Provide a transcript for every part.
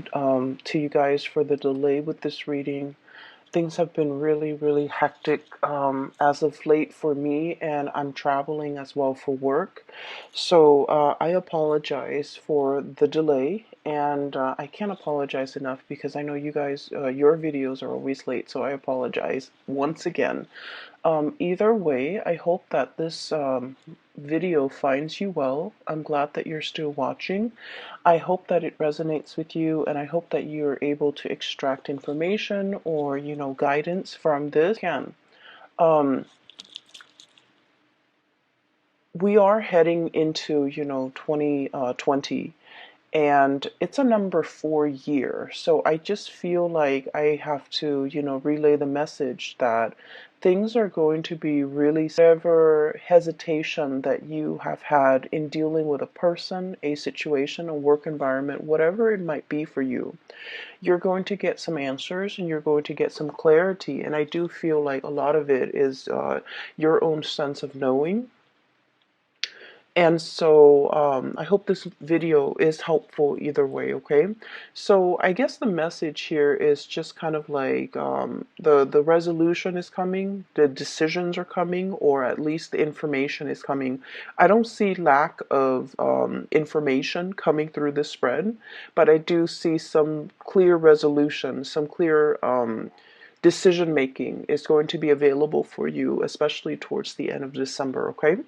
To you guys for the delay with this reading. Things have been really hectic as of late for me, and I'm traveling as well for work. So I apologize for the delay, and I can't apologize enough because I know you guys, your videos are always late, so I apologize once again. Either way, I hope that this video finds you well. I'm glad that you're still watching. I hope that it resonates with you, and I hope that you're able to extract information or, guidance from this. Um, we are heading into, 2020, and it's a number 4 year. So I just feel like I have to, relay the message that things are going to be really, whatever hesitation that you have had in dealing with a person, a situation, a work environment, whatever it might be for you, you're going to get some answers and you're going to get some clarity. And I do feel like a lot of it is your own sense of knowing. And so I hope this video is helpful either way, okay? So I guess the message here is just kind of like the resolution is coming, the decisions are coming, or at least the information is coming. I don't see lack of information coming through this spread, but I do see some clear resolution, some clear decision making is going to be available for you, especially towards the end of December, okay?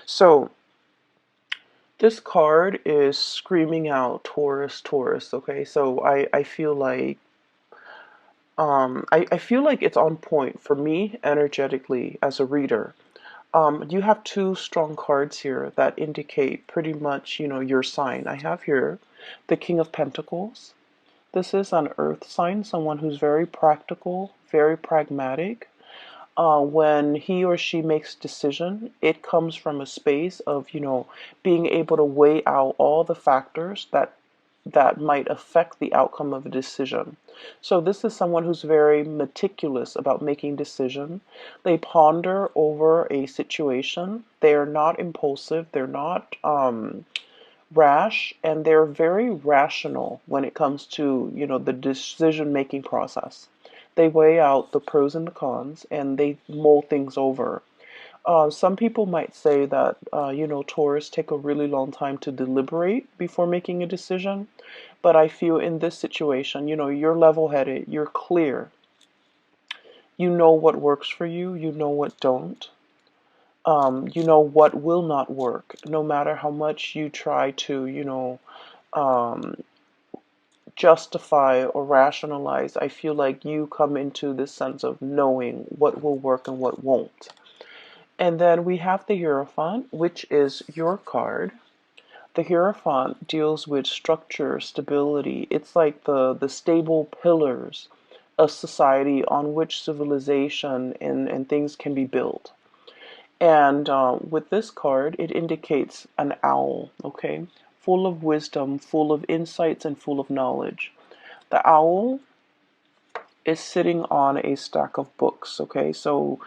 So this card is screaming out Taurus, Taurus, okay? So I feel like I feel like it's on point for me energetically as a reader. You have two strong cards here that indicate pretty much, your sign. I have here the King of Pentacles. This is an earth sign, someone who's very practical, very pragmatic. When he or she makes decision, it comes from a space of, being able to weigh out all the factors that might affect the outcome of a decision. So this is someone who's very meticulous about making decision. They ponder over a situation. They are not impulsive. They're not rash, and they're very rational when it comes to, the decision making process. They weigh out the pros and the cons, and they mull things over. Some people might say that, Taurus take a really long time to deliberate before making a decision. But I feel in this situation, you're level-headed, you're clear. You know what works for you, you know what don't. You know what will not work, no matter how much you try to, um, justify or rationalize. I feel like you come into this sense of knowing what will work and what won't. And then we have the Hierophant, which is your card. The Hierophant deals with structure, stability. It's like the stable pillars of society on which civilization and things can be built. And with this card, it indicates an owl, okay? Full of wisdom, full of insights, and full of knowledge. The owl is sitting on a stack of books, okay? So,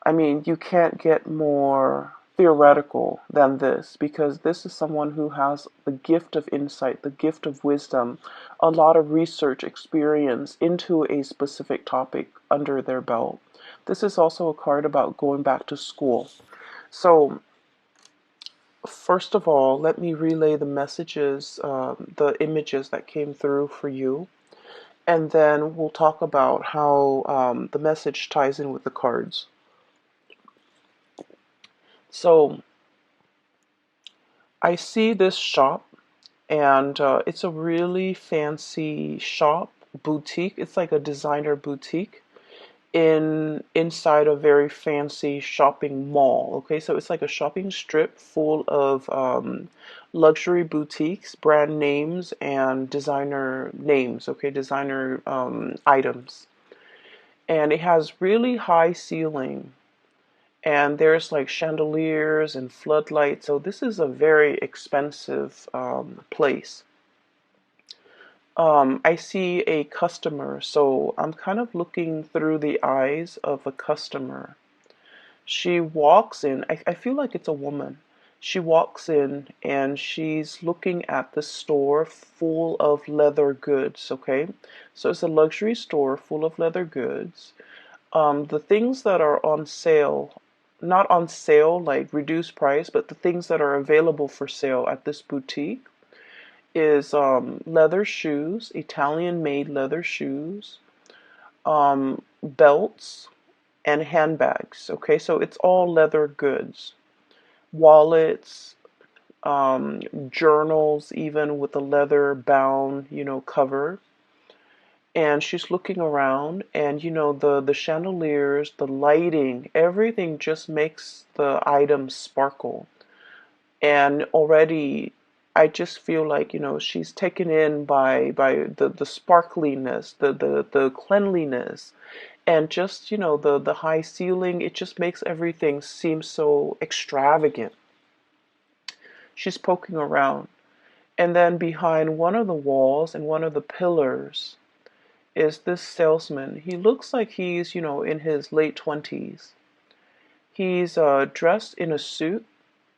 I mean, you can't get more theoretical than this, because this is someone who has the gift of insight, the gift of wisdom, a lot of research experience into a specific topic under their belt. This is also a card about going back to school. So, first of all, let me relay the messages, the images that came through for you, and then we'll talk about how the message ties in with the cards. So, I see this shop, and it's a really fancy shop, boutique. It's like a designer boutique inside a very fancy shopping mall. Okay, so it's like a shopping strip full of luxury boutiques, brand names, and designer names. Okay, designer items, and it has really high ceiling. And there's like chandeliers and floodlights. So this is a very expensive place. I see a customer, so I'm kind of looking through the eyes of a customer. She walks in, I feel like it's a woman. She walks in and she's looking at the store full of leather goods, okay? So it's a luxury store full of leather goods. The things that are on sale, not on sale like reduced price, but the things that are available for sale at this boutique is leather shoes, Italian made leather shoes, belts, and handbags. Okay, so it's all leather goods, wallets, journals, even with a leather bound, cover. And she's looking around, and the chandeliers, the lighting, everything just makes the items sparkle. And already I just feel like, she's taken in by the sparkliness, the cleanliness, and just, the high ceiling. It just makes everything seem so extravagant. She's poking around. And then behind one of the walls and one of the pillars is this salesman. He looks like he's, in his late 20s. He's dressed in a suit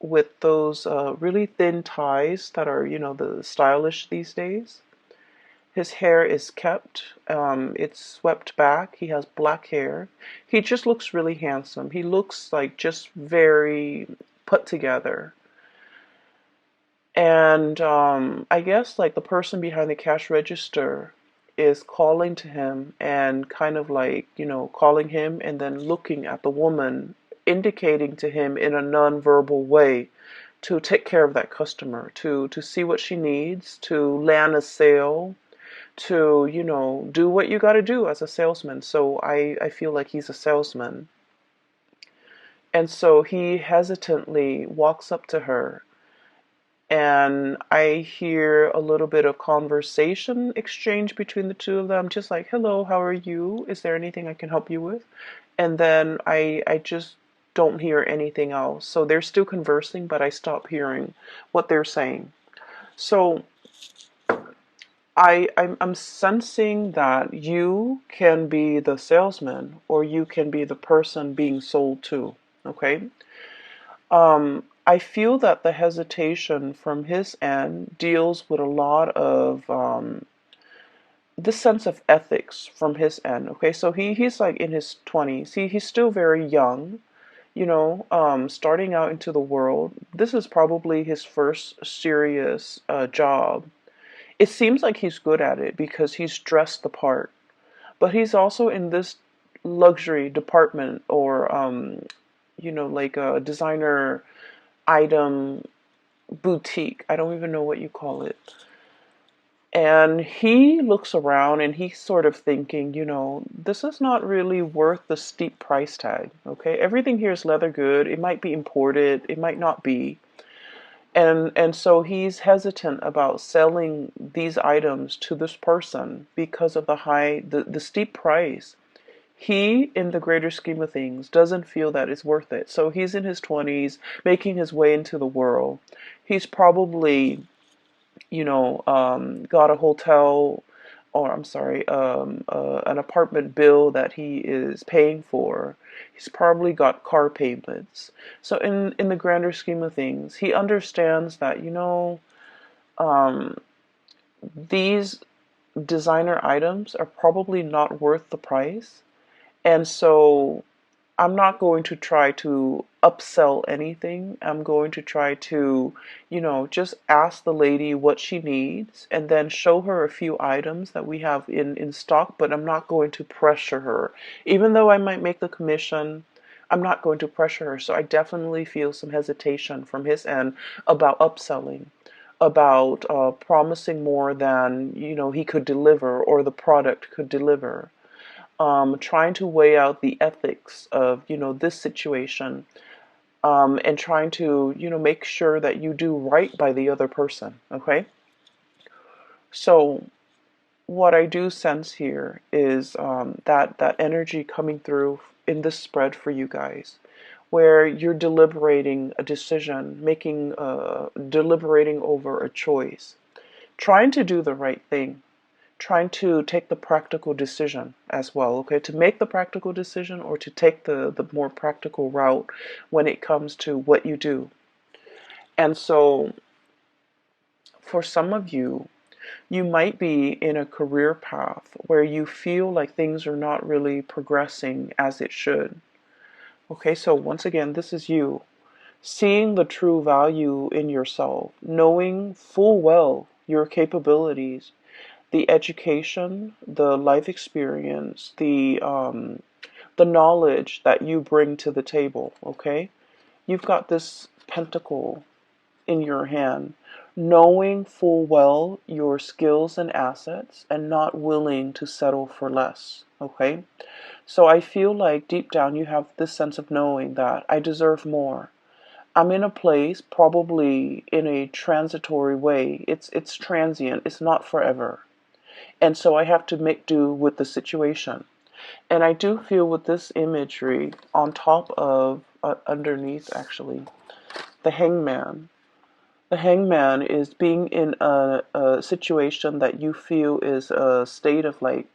with those really thin ties that are, the stylish these days. His hair is kept, it's swept back. He has black hair. He just looks really handsome. He looks like just very put together. And I guess like the person behind the cash register is calling to him and kind of like, calling him and then looking at the woman, indicating to him in a non-verbal way to take care of that customer, to see what she needs, to land a sale, to, do what you got to do as a salesman. So I feel like he's a salesman. And so he hesitantly walks up to her, and I hear a little bit of conversation exchange between the two of them, just like, hello, how are you? Is there anything I can help you with? And then I just don't hear anything else. So they're still conversing, but I stop hearing what they're saying. So I'm sensing that you can be the salesman or you can be the person being sold to, okay? I feel that the hesitation from his end deals with a lot of this sense of ethics from his end. Okay, so he's like in his 20s. He's still very young, starting out into the world. This is probably his first serious job. It seems like he's good at it because he's dressed the part, but he's also in this luxury department or like a designer item boutique. I don't even know what you call it. And he looks around and he's sort of thinking, this is not really worth the steep price tag. Okay, everything here is leather good. It might be imported, it might not be. And so he's hesitant about selling these items to this person because of the steep price. He, in the greater scheme of things, doesn't feel that it's worth it. So he's in his 20s, making his way into the world. He's probably, got a hotel, or I'm sorry, an apartment bill that he is paying for. He's probably got car payments. So in the grander scheme of things, he understands that, um, these designer items are probably not worth the price. And so I'm not going to try to upsell anything. I'm going to try to, just ask the lady what she needs and then show her a few items that we have in stock, but I'm not going to pressure her. Even though I might make the commission, I'm not going to pressure her. So I definitely feel some hesitation from his end about upselling, about promising more than, he could deliver or the product could deliver. Trying to weigh out the ethics of, this situation, and trying to, make sure that you do right by the other person, okay? So what I do sense here is that energy coming through in this spread for you guys, where you're deliberating a decision, deliberating over a choice, trying to do the right thing, trying to take the practical decision as well, okay? To make the practical decision or to take the more practical route when it comes to what you do. And so for some of you, you might be in a career path where you feel like things are not really progressing as it should. Okay, so once again, this is you seeing the true value in yourself, knowing full well your capabilities, the education, the life experience, the knowledge that you bring to the table. Okay, you've got this pentacle in your hand, knowing full well your skills and assets and not willing to settle for less. Okay, so I feel like deep down you have this sense of knowing that I deserve more. I'm in a place, probably in a transitory way. It's transient. It's not forever. And so I have to make do with the situation. And I do feel with this imagery on top of, underneath actually, the hangman. The hangman is being in a situation that you feel is a state of like,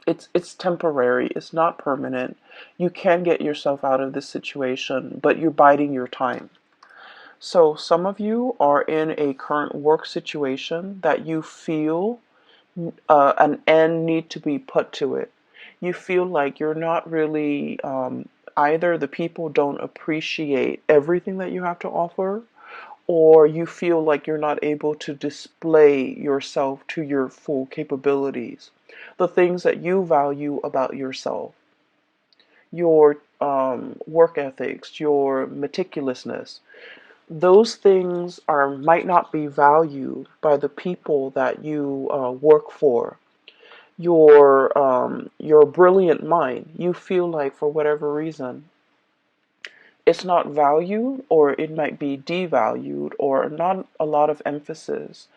it's temporary, it's not permanent. You can get yourself out of this situation, but you're biding your time. So some of you are in a current work situation that you feel an end need to be put to it. You feel like you're not really, either the people don't appreciate everything that you have to offer, or you feel like you're not able to display yourself to your full capabilities. The things that you value about yourself, your work ethics, your meticulousness, those things might not be valued by the people that you work for. Your brilliant mind, you feel like for whatever reason, it's not valued, or it might be devalued, or not a lot of emphasis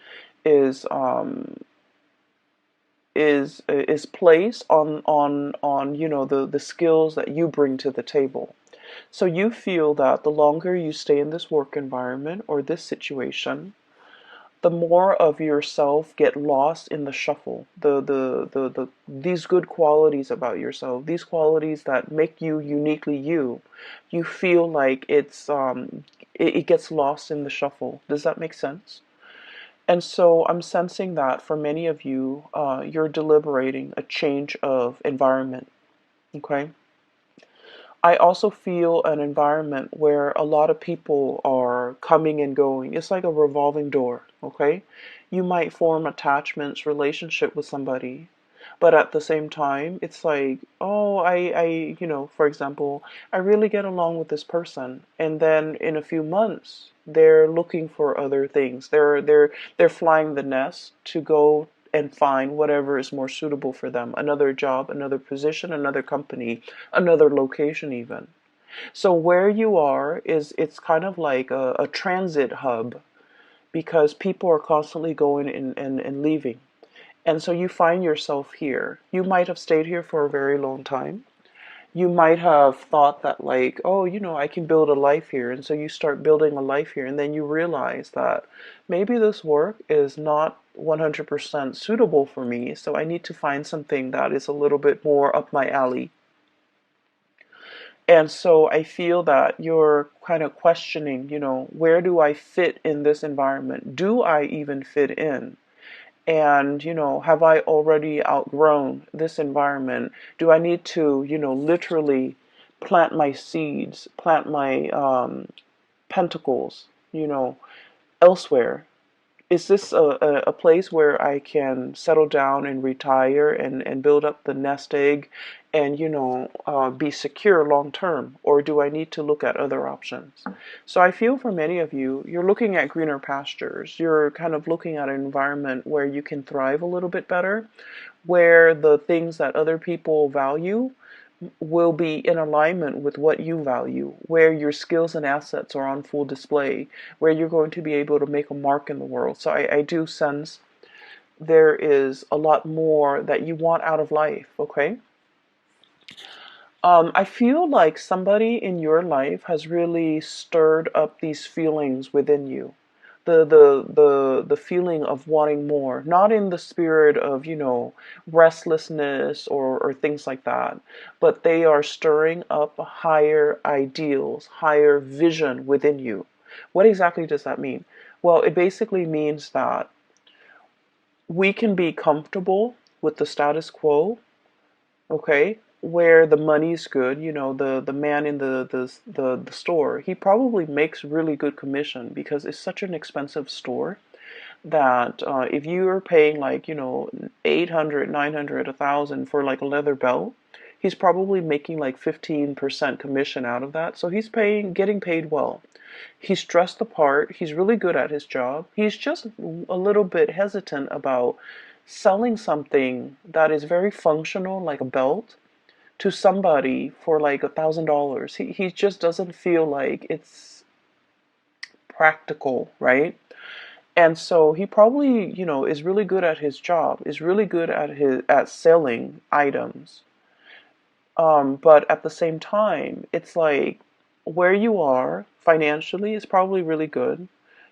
is is placed on the skills that you bring to the table. So you feel that the longer you stay in this work environment or this situation, the more of yourself get lost in the shuffle. These good qualities about yourself, these qualities that make you uniquely you, you feel like it gets lost in the shuffle. Does that make sense? And so I'm sensing that for many of you, you're deliberating a change of environment. Okay. I also feel an environment where a lot of people are coming and going. It's like a revolving door, okay? You might form attachments, relationship with somebody, but at the same time, it's like, oh, for example, I really get along with this person, and then in a few months, they're looking for other things. They're flying the nest to go and find whatever is more suitable for them, another job, another position, another company, another location even. So where you are it's kind of like a transit hub, because people are constantly going and leaving. And so you find yourself here. You might have stayed here for a very long time. You might have thought that like, oh, I can build a life here. And so you start building a life here, and then you realize that maybe this work is not 100% suitable for me. So I need to find something that is a little bit more up my alley. And so I feel that you're kind of questioning, where do I fit in this environment? Do I even fit in? And, have I already outgrown this environment? Do I need to, literally plant my seeds, plant my pentacles, elsewhere? Is this a place where I can settle down and retire and build up the nest egg and, be secure long term? Or do I need to look at other options? So I feel for many of you, you're looking at greener pastures. You're kind of looking at an environment where you can thrive a little bit better, where the things that other people value will be in alignment with what you value, where your skills and assets are on full display, where you're going to be able to make a mark in the world. So I do sense there is a lot more that you want out of life, okay? I feel like somebody in your life has really stirred up these feelings within you. The feeling of wanting more, not in the spirit of, restlessness or things like that, but they are stirring up higher ideals, higher vision within you. What exactly does that mean? Well, it basically means that we can be comfortable with the status quo, okay, where the money's good. The man in the store, he probably makes really good commission because it's such an expensive store that if you're paying like 800, 900, 1,000 for like a leather belt, he's probably making like 15% commission out of that. So he's getting paid well. He's dressed the part. He's really good at his job. He's just a little bit hesitant about selling something that is very functional, like a belt, to somebody for like $1,000. He just doesn't feel like it's practical, right? And so he probably, is really good at his job, is really good at selling items. But at the same time, it's like where you are financially is probably really good.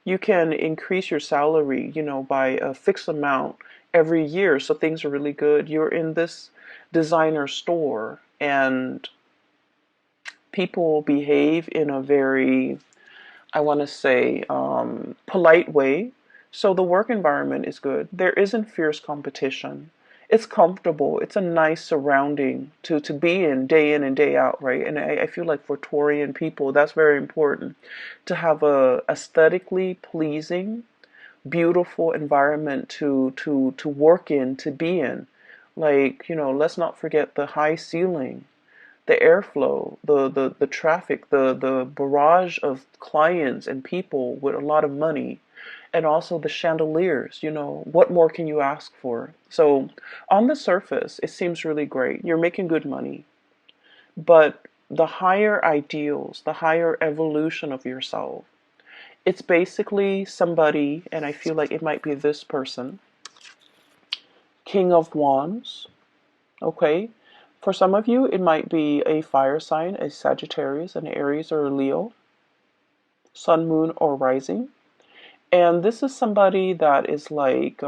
You can increase your salary, by a fixed amount every year, so things are really good. You're in this designer store, and people behave in a very, I want to say, polite way. So the work environment is good. There isn't fierce competition. It's comfortable. It's a nice surrounding to be in and day out, right? And I feel like for Taurian people, that's very important to have a aesthetically pleasing, beautiful environment to work in, to be in. Like, let's not forget the high ceiling, the airflow, the traffic, the barrage of clients and people with a lot of money, and also the chandeliers. What more can you ask for? So on the surface, it seems really great. You're making good money, but the higher ideals, the higher evolution of yourself, it's basically somebody, and I feel like it might be this person, King of Wands, okay? For some of you, it might be a fire sign, a Sagittarius, an Aries, or a Leo, Sun, Moon, or Rising. And this is somebody that is like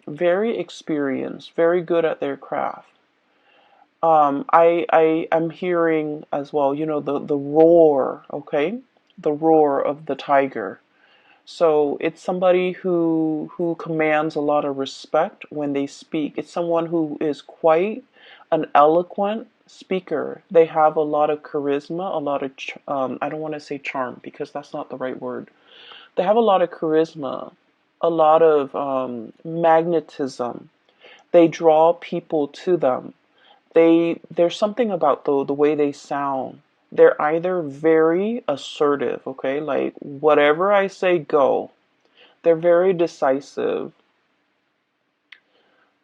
very experienced, very good at their craft. I am hearing as well, the roar, okay? The roar of the tiger. So it's somebody who commands a lot of respect when they speak. It's someone who is quite an eloquent speaker. They have a lot of charisma, a lot of I don't want to say charm because that's not the right word. They have a lot of charisma, a lot of magnetism. They draw people to them. There's something about the way they sound. They're either very assertive, okay, like whatever I say, go. They're very decisive.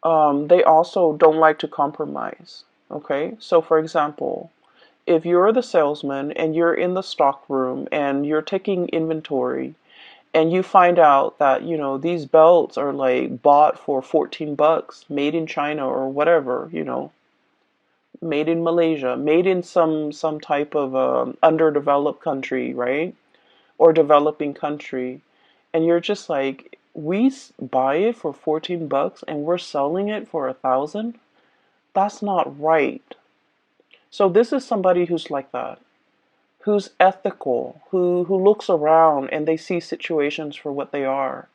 They also don't like to compromise, okay. So for example, if you're the salesman and you're in the stock room and you're taking inventory and you find out that these belts are like bought for 14 bucks, made in China or whatever, made in Malaysia, made in some type of underdeveloped country, right? Or developing country, and you're just like, we buy it for 14 bucks and we're selling it for 1,000. That's not right. So this is somebody who's like that, who's ethical, who looks around and they see situations for what they are.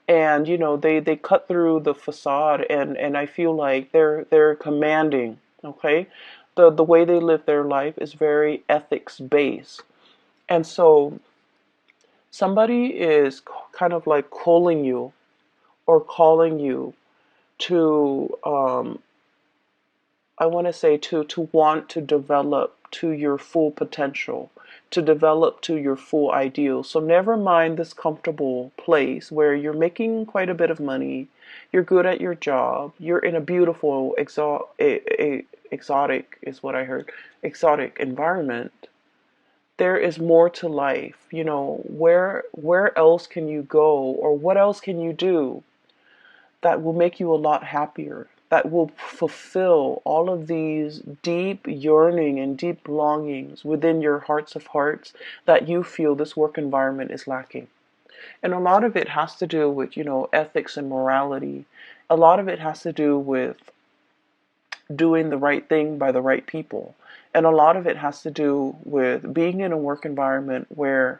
And they cut through the facade, and I feel like they're commanding, okay? The way they live their life is very ethics based. And so somebody is kind of like calling you or calling you to I want to say to want to develop to your full potential, to develop to your full ideal. So never mind this comfortable place where you're making quite a bit of money, you're good at your job, you're in a beautiful exotic is what I heard, exotic environment. There is more to life. Where else can you go, or what else can you do that will make you a lot happier, that will fulfill all of these deep yearning and deep longings within your hearts of hearts that you feel this work environment is lacking. And a lot of it has to do with, ethics and morality. A lot of it has to do with doing the right thing by the right people. And a lot of it has to do with being in a work environment where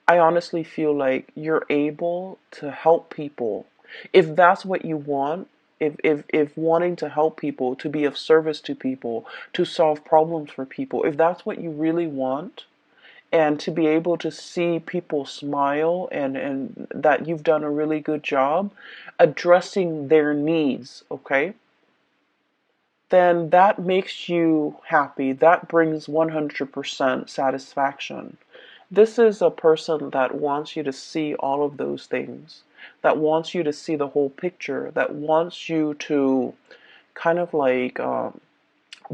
I honestly feel like you're able to help people. If that's what you want, if wanting to help people, to be of service to people, to solve problems for people, if that's what you really want, and to be able to see people smile, and that you've done a really good job addressing their needs, okay? Then that makes you happy. That brings 100% satisfaction. This is a person that wants you to see all of those things, that wants you to see the whole picture, that wants you to kind of like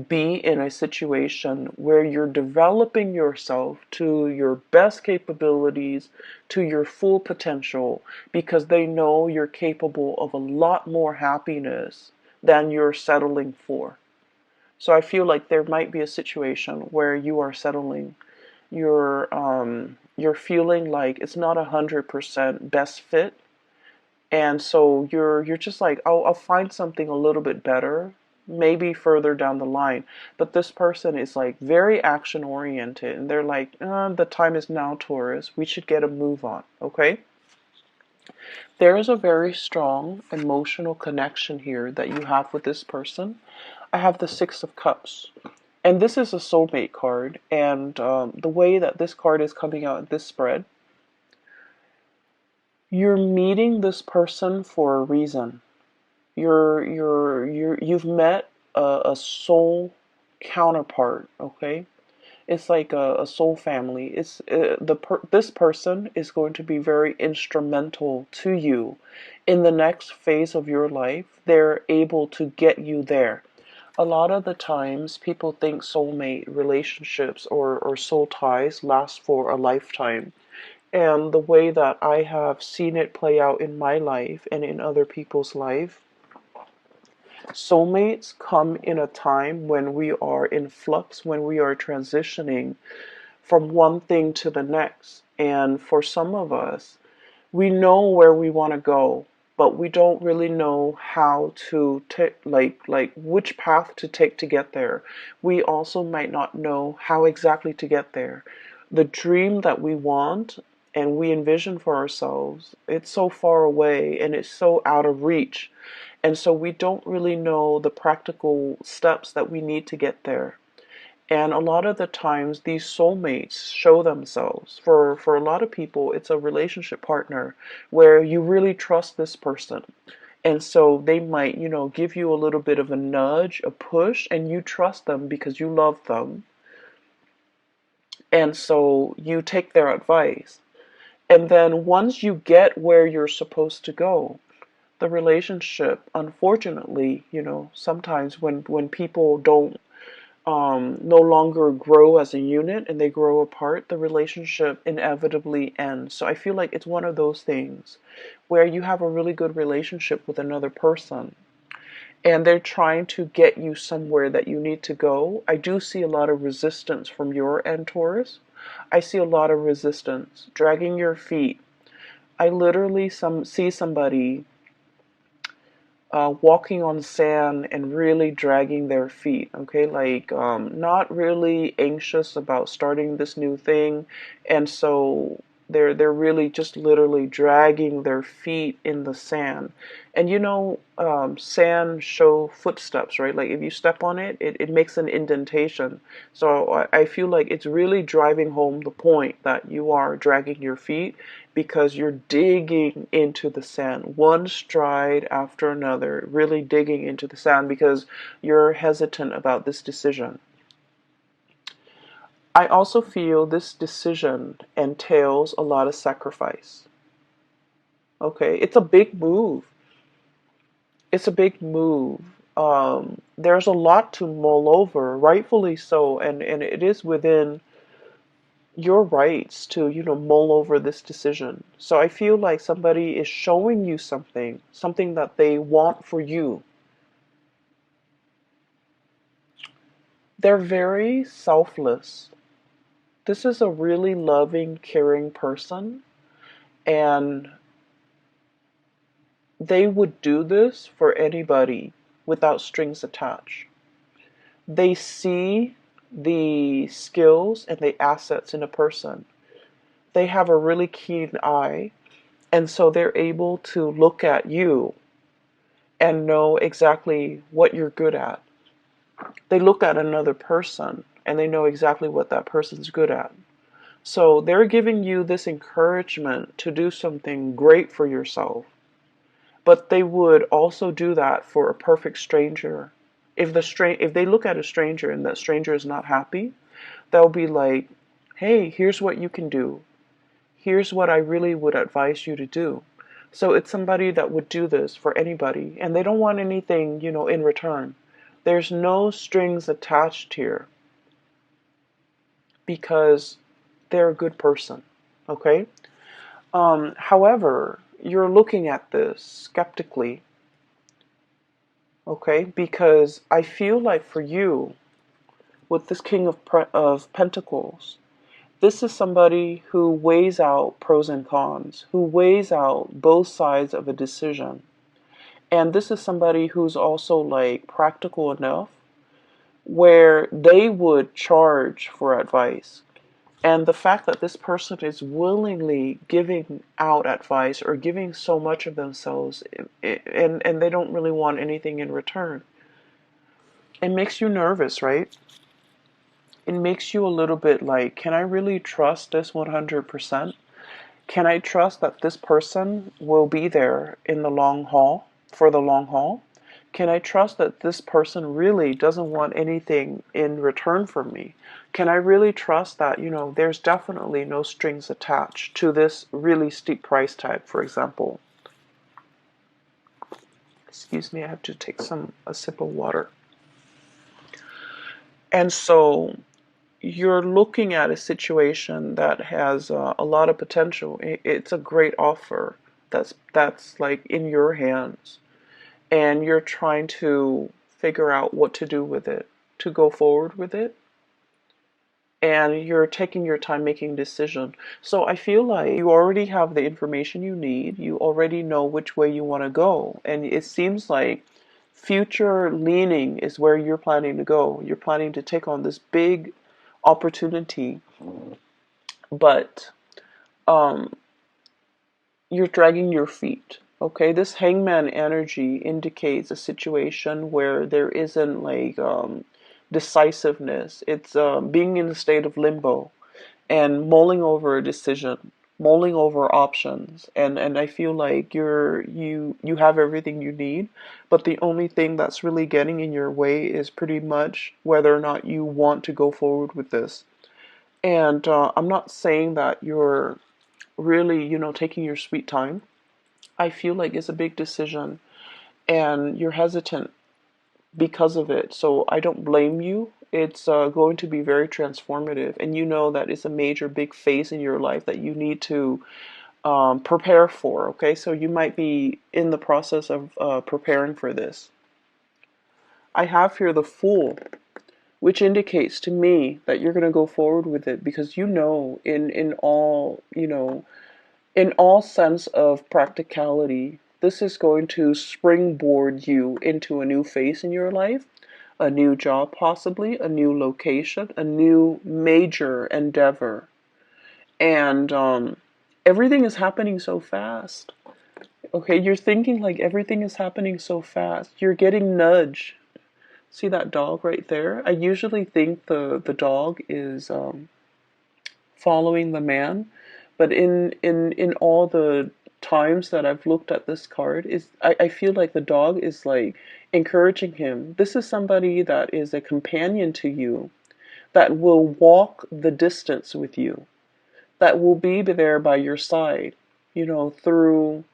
be in a situation where you're developing yourself to your best capabilities, to your full potential, because they know you're capable of a lot more happiness than you're settling for. So I feel like there might be a situation where you are settling. You're feeling like it's not 100% best fit, and so you're just like, oh, I'll find something a little bit better, maybe further down the line. But this person is like very action oriented, and they're like, the time is now, Taurus. We should get a move on, okay? There is a very strong emotional connection here that you have with this person. I have the Six of Cups. And this is a soulmate card. And the way that this card is coming out in this spread, you're meeting this person for a reason. You've met a soul counterpart, okay? It's like a soul family. It's this person is going to be very instrumental to you in the next phase of your life. They're able to get you there. A lot of the times, people think soulmate relationships or soul ties last for a lifetime. And the way that I have seen it play out in my life and in other people's life, soulmates come in a time when we are in flux, when we are transitioning from one thing to the next. And for some of us, we know where we want to go, but we don't really know how to take, like which path to take to get there. We also might not know how exactly to get there. The dream that we want and we envision for ourselves, it's so far away and it's so out of reach. And so we don't really know the practical steps that we need to get there. And a lot of the times, these soulmates show themselves. For a lot of people, it's a relationship partner where you really trust this person. And so they might, give you a little bit of a nudge, a push, and you trust them because you love them. And so you take their advice. And then once you get where you're supposed to go, the relationship, unfortunately, sometimes when people don't no longer grow as a unit and they grow apart, the relationship inevitably ends. So I feel like it's one of those things where you have a really good relationship with another person and they're trying to get you somewhere that you need to go. I do see a lot of resistance from your end, Taurus. I see a lot of resistance, dragging your feet. I literally see somebody walking on sand and really dragging their feet, okay? Like, not really anxious about starting this new thing. And so they're really just literally dragging their feet in the sand. And sand show footsteps, right? Like if you step on it, it makes an indentation. So I feel like it's really driving home the point that you are dragging your feet because you're digging into the sand, one stride after another, really digging into the sand because you're hesitant about this decision. I also feel this decision entails a lot of sacrifice. Okay, it's a big move. It's a big move. There's a lot to mull over, rightfully so, and it is within your rights to, mull over this decision. So I feel like somebody is showing you something that they want for you. They're very selfless. This is a really loving, caring person, and they would do this for anybody without strings attached. They see the skills and the assets in a person. they have a really keen eye, and so they're able to look at you and know exactly what you're good at. They look at another person and they know exactly what that person's good at. So they're giving you this encouragement to do something great for yourself. But they would also do that for a perfect stranger. If they look at a stranger and that stranger is not happy, they'll be like, "Hey, here's what you can do. Here's what I really would advise you to do." So it's somebody that would do this for anybody, and they don't want anything, in return. There's no strings attached here because they're a good person, okay? However, you're looking at this skeptically, okay? Because I feel like for you, with this King of Pentacles, this is somebody who weighs out pros and cons, who weighs out both sides of a decision. And this is somebody who's also like practical enough where they would charge for advice. And the fact that this person is willingly giving out advice or giving so much of themselves, and they don't really want anything in return, it makes you nervous, right? It makes you a little bit like, can I really trust this 100%? Can I trust that this person will be there in the long haul, for the long haul? Can I trust that this person really doesn't want anything in return from me? Can I really trust that, there's definitely no strings attached to this really steep price tag, for example? Excuse me, I have to take a sip of water. And so you're looking at a situation that has a lot of potential. It's a great offer that's like in your hands, and you're trying to figure out what to do with it, to go forward with it, and you're taking your time making a decision. So I feel like you already have the information you need. You already know which way you want to go, and it seems like future leaning is where you're planning to go. You're planning to take on this big opportunity, but um, you're dragging your feet. Okay, this hangman energy indicates a situation where there isn't like decisiveness. It's being in a state of limbo and mulling over a decision, mulling over options, and I feel like you have everything you need, but the only thing that's really getting in your way is pretty much whether or not you want to go forward with this. And I'm not saying that you're really, taking your sweet time. I feel like it's a big decision and you're hesitant because of it. So I don't blame you. It's going to be very transformative. And you know that it's a major, big phase in your life that you need to prepare for. Okay, so you might be in the process of preparing for this. I have here the Fool, which indicates to me that you're going to go forward with it because in all, in all sense of practicality, this is going to springboard you into a new phase in your life, a new job possibly, a new location, a new major endeavor. And everything is happening so fast. Okay, you're thinking like everything is happening so fast. You're getting nudged. See that dog right there? I usually think the dog is following the man, but in all the times that I've looked at this card, I feel like the dog is like encouraging him. This is somebody that is a companion to you, that will walk the distance with you, that will be there by your side, through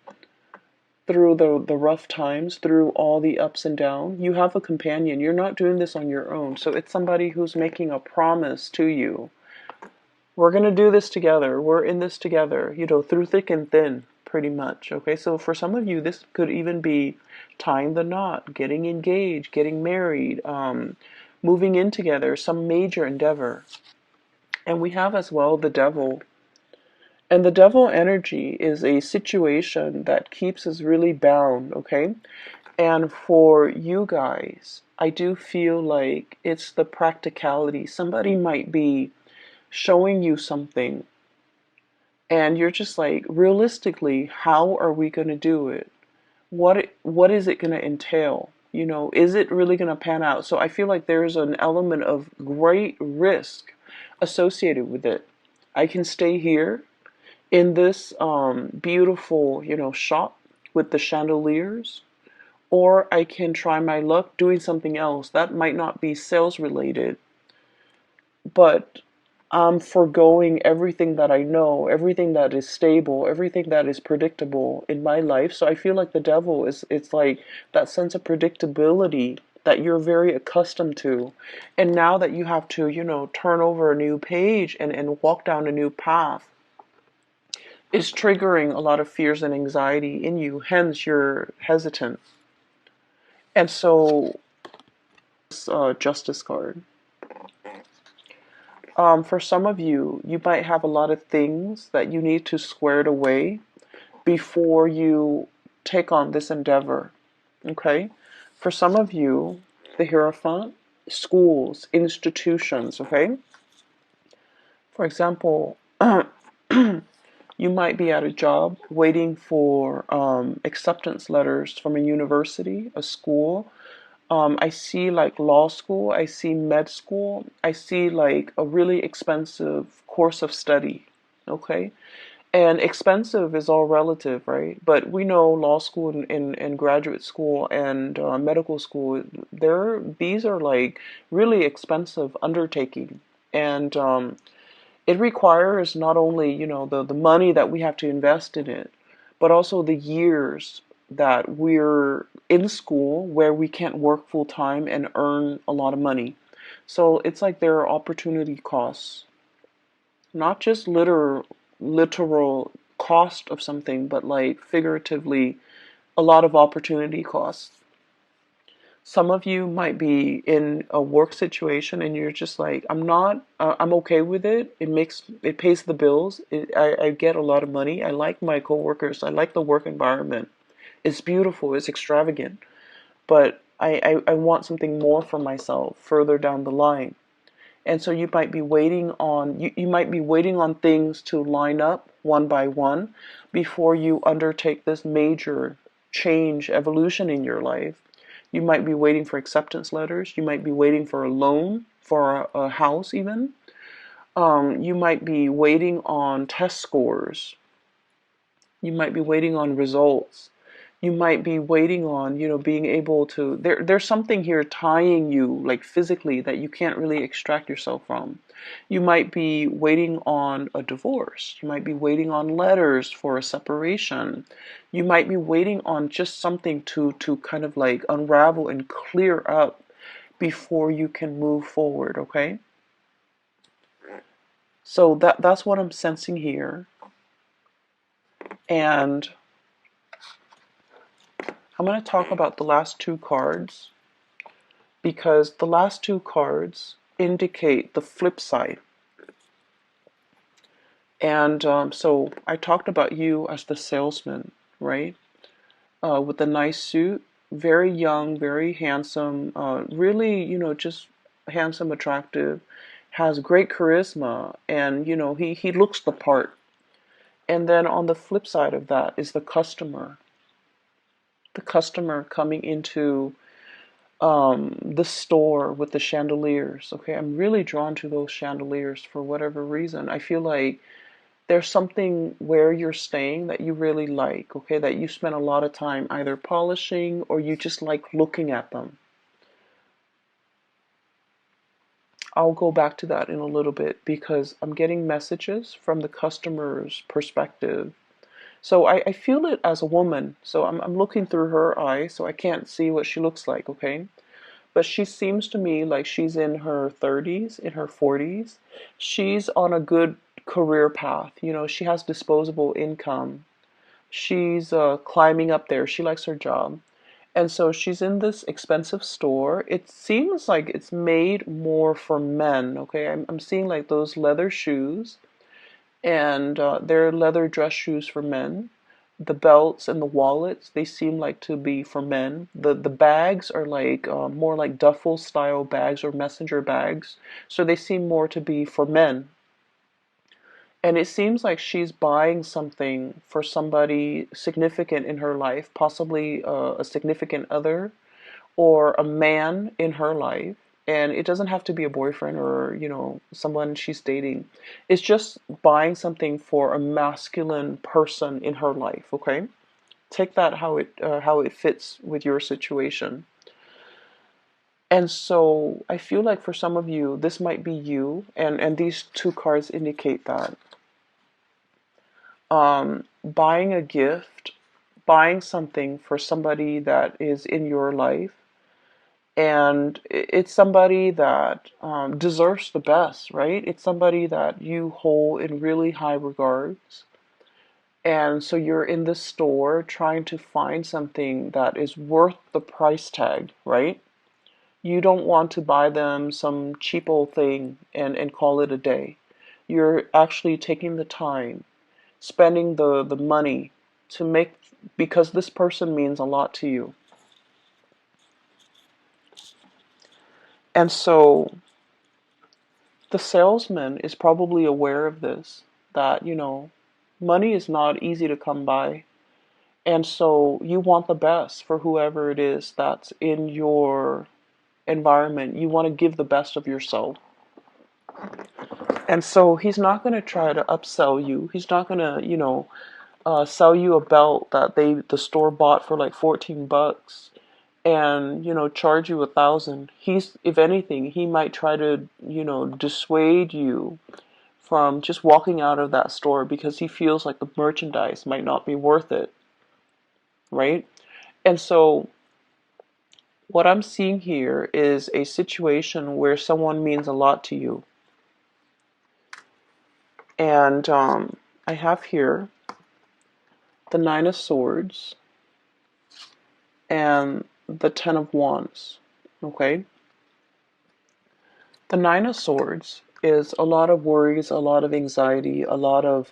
the rough times, through all the ups and downs. You have a companion. You're not doing this on your own. So it's somebody who's making a promise to you. We're going to do this together. We're in this together, through thick and thin, pretty much. Okay, so for some of you, this could even be tying the knot, getting engaged, getting married, moving in together, some major endeavor. And we have as well the Devil. And the Devil energy is a situation that keeps us really bound, okay? And for you guys, I do feel like it's the practicality. Somebody might be showing you something And you're just like, realistically, how are we going to do it? What is it going to entail? You know, is it really going to pan out? So I feel like there's an element of great risk associated with it. I can stay here in this beautiful, you know, shop with the chandeliers, or I can try my luck doing something else that might not be sales related, but I'm foregoing everything that I know, everything that is stable, everything that is predictable in my life. So I feel like the devil is, it's like that sense of predictability that you're very accustomed to. And now that you have to, you know, turn over a new page and walk down a new path, is triggering a lot of fears and anxiety in you, hence you're hesitant. And so, Justice card. For some of you, you might have a lot of things that you need to square it away before you take on this endeavor. Okay? For some of you, the Hierophant, schools, institutions, okay? For example, you might be at a job waiting for acceptance letters from a university, a school. I see like law school, I see med school, I see like a really expensive course of study. Okay? And expensive is all relative, right? But we know law school and graduate school and medical school, these are like really expensive undertaking. And it requires not only, you know, the money that we have to invest in it, but also the years that we're in school where we can't work full time and earn a lot of money. So it's like there are opportunity costs, not just literal cost of something, but like figuratively a lot of opportunity costs. Some of you might be in a work situation and you're just like, I'm okay with it. It pays the bills. I get a lot of money. I like my coworkers. I like the work environment. It's beautiful. It's extravagant. But I want something more for myself further down the line. And so you might be waiting on things to line up one by one before you undertake this major change, evolution in your life. You might be waiting for acceptance letters. You might be waiting for a loan for a house even. You might be waiting on test scores. You might be waiting on results. You might be waiting on, you know, being able to, there's something here tying you like physically that you can't really extract yourself from. You might be waiting on a divorce. You might be waiting on letters for a separation. You might be waiting on just something to kind of like unravel and clear up before you can move forward, okay? So that's what I'm sensing here. And I'm going to talk about the last two cards because the last two cards indicate the flip side. And so I talked about you as the salesman, right? With a nice suit, very young, very handsome, really, you know, just handsome, attractive, has great charisma, and, you know, he looks the part. And then on the flip side of that is the customer. The customer coming into the store with the chandeliers. Okay, I'm really drawn to those chandeliers for whatever reason. I feel like there's something where you're staying that you really like, okay, that you spend a lot of time either polishing or you just like looking at them. I'll go back to that in a little bit because I'm getting messages from the customer's perspective. So I feel it as a woman. So I'm looking through her eyes, so I can't see what she looks like, okay? But she seems to me like she's in her 30s, in her 40s. She's on a good career path. You know, she has disposable income. She's climbing up there. She likes her job. And so she's in this expensive store. It seems like it's made more for men, okay? I'm seeing like those leather shoes, and they're leather dress shoes for men. The belts and the wallets, they seem like to be for men. The bags are like more like duffel style bags or messenger bags, so they seem more to be for men. And it seems like she's buying something for somebody significant in her life, possibly a significant other or a man in her life. And it doesn't have to be a boyfriend or, someone she's dating. It's just buying something for a masculine person in her life, okay? Take that how it fits with your situation. And so I feel like for some of you, this might be you, and these two cards indicate that. Buying a gift, buying something for somebody that is in your life, and it's somebody that deserves the best, right? It's somebody that you hold in really high regards. And so you're in the store trying to find something that is worth the price tag, right? You don't want to buy them some cheap old thing and call it a day. You're actually taking the time, spending the money to make, because this person means a lot to you. And so the salesman is probably aware of this, that, money is not easy to come by. And so you want the best for whoever it is that's in your environment. You want to give the best of yourself. And so he's not going to try to upsell you. He's not going to, sell you a belt that the store bought for like 14 bucks and, charge you 1,000. If anything, he might try to, dissuade you from just walking out of that store because he feels like the merchandise might not be worth it, right? And so what I'm seeing here is a situation where someone means a lot to you. And I have here the Nine of Swords and the Ten of Wands. Okay? The Nine of Swords is a lot of worries, a lot of anxiety, a lot of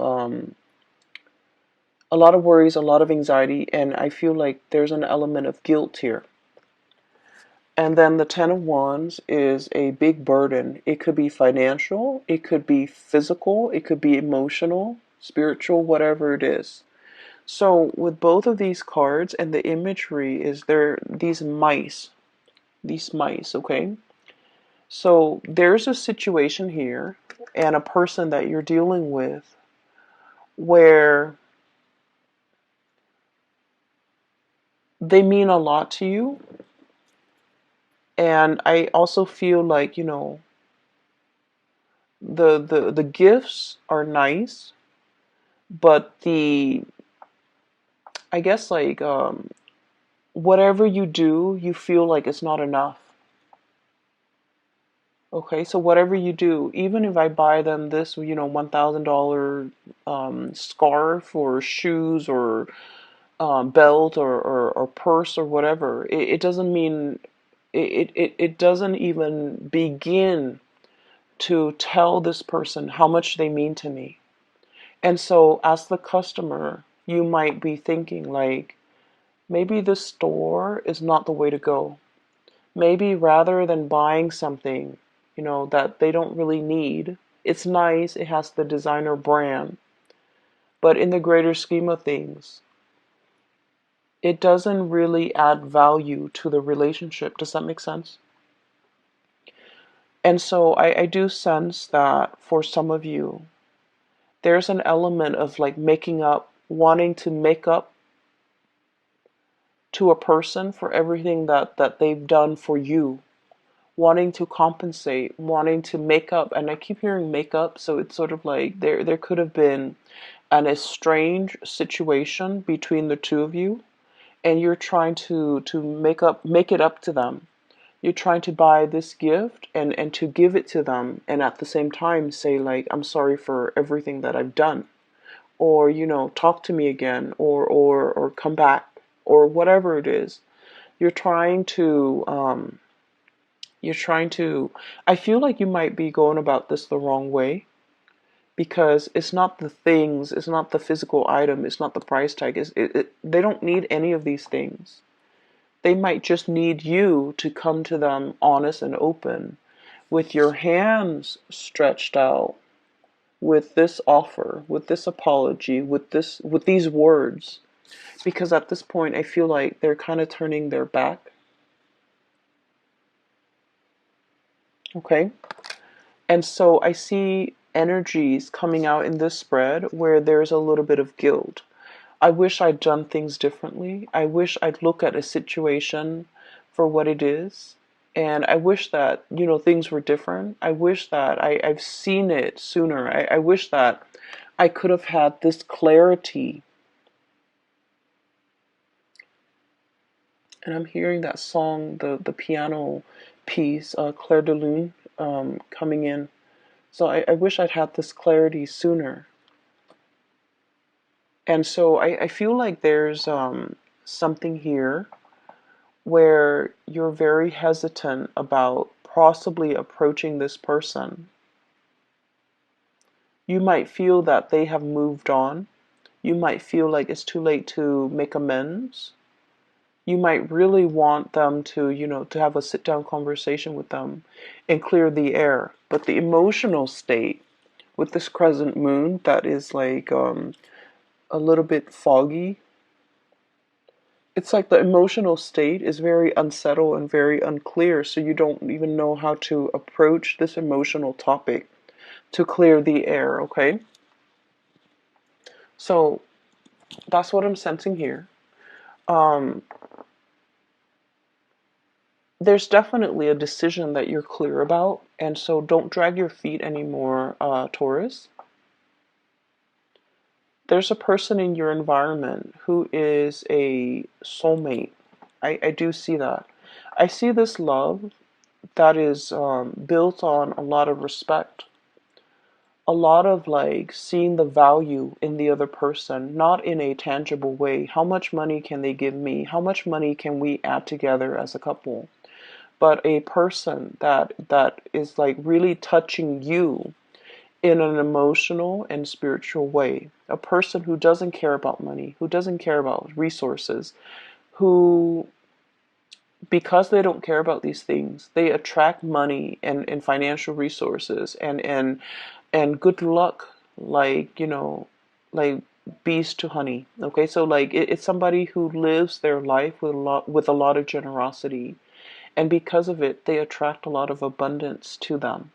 worries, a lot of anxiety, and I feel like there's an element of guilt here. And then the Ten of Wands is a big burden. It could be financial, it could be physical, it could be emotional, spiritual, whatever it is. So with both of these cards, and the imagery is there, these mice, okay? So there's a situation here and a person that you're dealing with where they mean a lot to you. And I also feel like, the gifts are nice, but I guess like whatever you do, you feel like it's not enough. Okay, so whatever you do, even if I buy them this, $1,000 scarf or shoes or belt or purse or whatever, it doesn't mean, it doesn't even begin to tell this person how much they mean to me. And so as the customer, you might be thinking like, maybe the store is not the way to go. Maybe rather than buying something, that they don't really need, it's nice, it has the designer brand, but in the greater scheme of things, it doesn't really add value to the relationship. Does that make sense? And so I do sense that for some of you, there's an element of like making up, wanting to make up to a person for everything that they've done for you, wanting to compensate, wanting to make up. And I keep hearing make up, so it's sort of like there could have been an estranged situation between the two of you, and you're trying to make it up to them. You're trying to buy this gift and to give it to them, and at the same time say like, I'm sorry for everything that I've done, or talk to me again, or come back, or whatever it is. You're trying to I feel like you might be going about this the wrong way, because it's not the things, it's not the physical item, it's not the price tag. They don't need any of these things. They might just need you to come to them honest and open with your hands stretched out, with this offer, with this apology, with these words, because at this point I feel like they're kind of turning their back. Okay? And so I see energies coming out in this spread where there's a little bit of guilt. I wish I'd done things differently. I wish I'd look at a situation for what it is. And I wish that, things were different. I wish that I've seen it sooner. I wish that I could have had this clarity. And I'm hearing that song, the piano piece, Claire de Lune, coming in. So I wish I'd had this clarity sooner. And so I feel like there's something here where you're very hesitant about possibly approaching this person. You might feel that they have moved on. You might feel like it's too late to make amends. You might really want them to have a sit down conversation with them and clear the air. But the emotional state with this crescent moon that is like a little bit foggy, it's like the emotional state is very unsettled and very unclear, so you don't even know how to approach this emotional topic to clear the air, okay? So that's what I'm sensing here. Um, there's definitely a decision that you're clear about, and so don't drag your feet anymore, Taurus. There's a person in your environment who is a soulmate. I do see that. I see this love that is built on a lot of respect, a lot of like seeing the value in the other person, not in a tangible way. How much money can they give me? How much money can we add together as a couple? But a person that is like really touching you in an emotional and spiritual way. A person who doesn't care about money, who doesn't care about resources, who, because they don't care about these things, they attract money and financial resources and good luck, like, like bees to honey. Okay, so like it's somebody who lives their life with a lot of generosity, and because of it they attract a lot of abundance to them.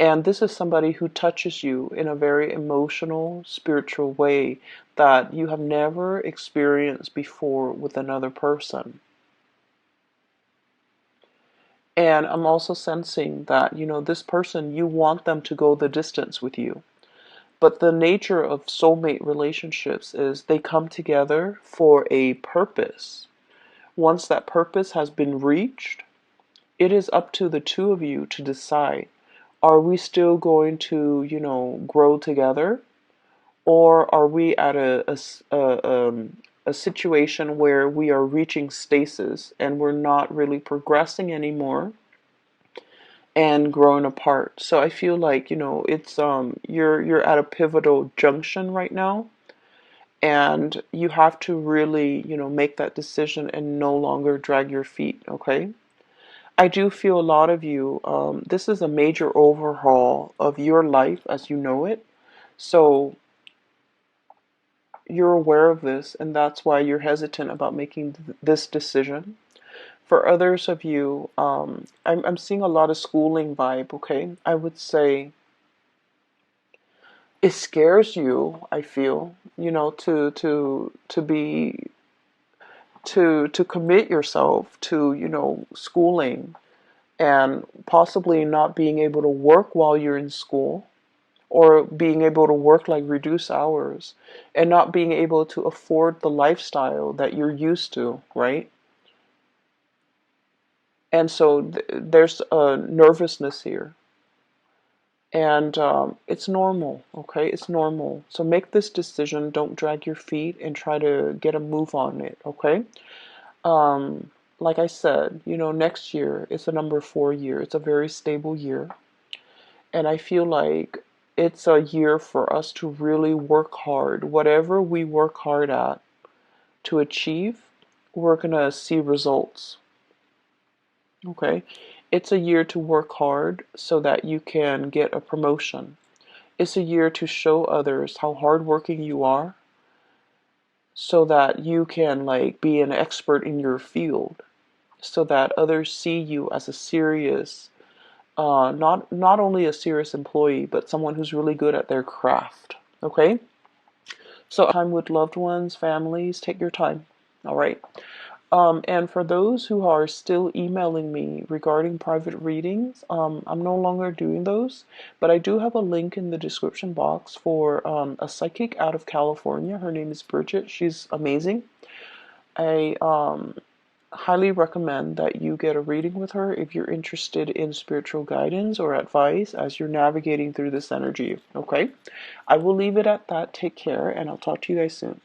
And this is somebody who touches you in a very emotional, spiritual way that you have never experienced before with another person. And I'm also sensing that, this person, you want them to go the distance with you. But the nature of soulmate relationships is they come together for a purpose. Once that purpose has been reached, it is up to the two of you to decide, are we still going to, grow together? Or are we at a situation where we are reaching stasis and we're not really progressing anymore and growing apart? So I feel like, it's you're at a pivotal junction right now, and you have to really, make that decision and no longer drag your feet, okay? I do feel a lot of you, this is a major overhaul of your life as you know it. So you're aware of this, and that's why you're hesitant about making this decision. For others of you, I'm seeing a lot of schooling vibe, okay? I would say it scares you, I feel, to commit yourself to, schooling and possibly not being able to work while you're in school, or being able to work like reduced hours and not being able to afford the lifestyle that you're used to, right? And so there's a nervousness here. And it's normal, okay? It's normal. So make this decision. Don't drag your feet and try to get a move on it, okay? Um, like I said, next year it's a number 4 year. It's a very stable year. And I feel like it's a year for us to really work hard. Whatever we work hard at to achieve, we're going to see results. Okay? It's a year to work hard so that you can get a promotion. It's a year to show others how hardworking you are so that you can like be an expert in your field, so that others see you as a serious, not only a serious employee, but someone who's really good at their craft. Okay? So time with loved ones, families, take your time. All right. And for those who are still emailing me regarding private readings, I'm no longer doing those, but I do have a link in the description box for a psychic out of California. Her name is Bridget. She's amazing. I highly recommend that you get a reading with her if you're interested in spiritual guidance or advice as you're navigating through this energy. Okay? I will leave it at that. Take care, and I'll talk to you guys soon.